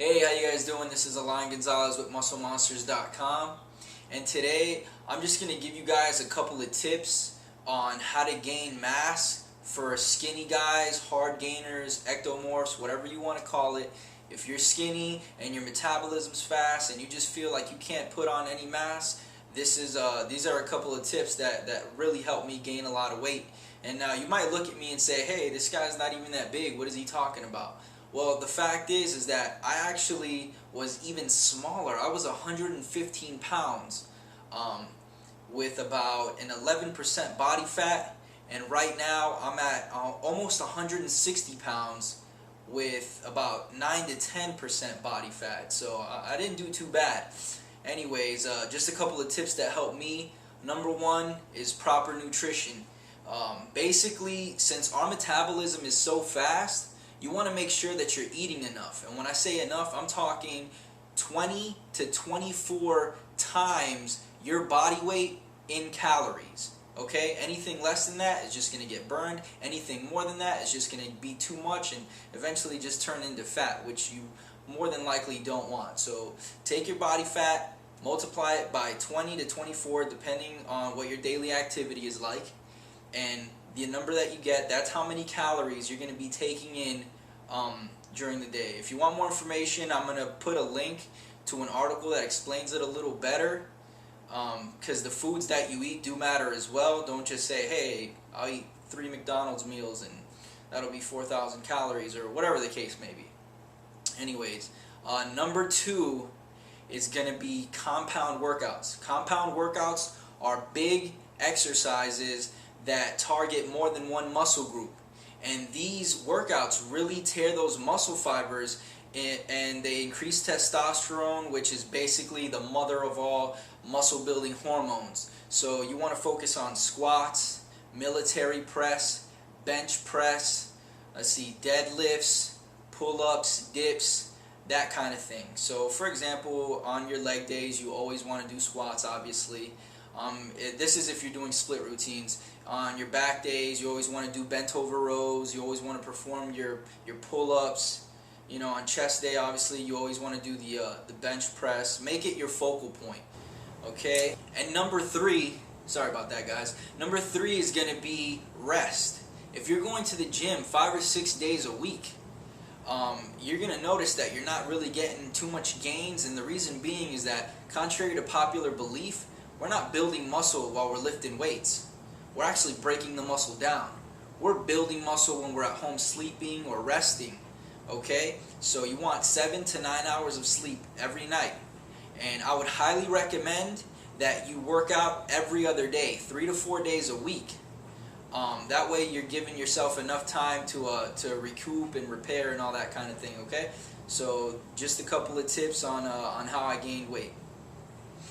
Hey, how you guys doing? This is Alain Gonzalez with MuscleMonsters.com, and today I'm just going to give you guys a couple of tips on how to gain mass for skinny guys, hard gainers, ectomorphs, whatever you want to call it. If you're skinny and your metabolism's fast and you just feel like you can't put on any mass, these are a couple of tips that really help me gain a lot of weight. And now you might look at me and say, hey, this guy's not even that big. What is he talking about? Well, the fact is that I actually was even smaller. I was 115 pounds with about an 11% body fat, and right now I'm at almost 160 pounds with about 9 to 10% body fat. So I didn't do too bad. Anyways, just a couple of tips that help me. Number one is proper nutrition. Basically, since our metabolism is so fast, you want to make sure that you're eating enough. And when I say enough, I'm talking 20 to 24 times your body weight in calories. Okay? Anything less than that is just going to get burned. Anything more than that is just going to be too much and eventually just turn into fat, which you more than likely don't want. So take your body fat, multiply it by 20 to 24 depending on what your daily activity is like, and the number that you get, that's how many calories you're going to be taking in during the day. If you want more information, I'm going to put a link to an article that explains it a little better, because the foods that you eat do matter as well. Don't just say, hey, I'll eat 3 McDonald's meals and that'll be 4,000 calories or whatever the case may be. Anyways, number 2 is going to be compound workouts. Compound workouts are big exercises that target more than one muscle group, and these workouts really tear those muscle fibers and they increase testosterone, which is basically the mother of all muscle building hormones. So you want to focus on squats, military press, bench press, deadlifts, pull-ups, dips, that kind of thing. So for example, on your leg days you always want to do squats, obviously. This is if you're doing split routines. On your back days, you always want to do bent over rows. You always want to perform your pull-ups. You know, on chest day, obviously, you always want to do the bench press. Make it your focal point, okay? And number 3, sorry about that, guys. Number 3 is going to be rest. If you're going to the gym 5 or 6 days a week, you're going to notice that you're not really getting too much gains, and the reason being is that, contrary to popular belief, we're not building muscle while we're lifting weights. We're actually breaking the muscle down. We're building muscle when we're at home sleeping or resting. Okay? So you want 7 to 9 hours of sleep every night. And I would highly recommend that you work out every other day, 3 to 4 days a week. That way you're giving yourself enough time to recoup and repair and all that kind of thing. Okay? So just a couple of tips on how I gained weight.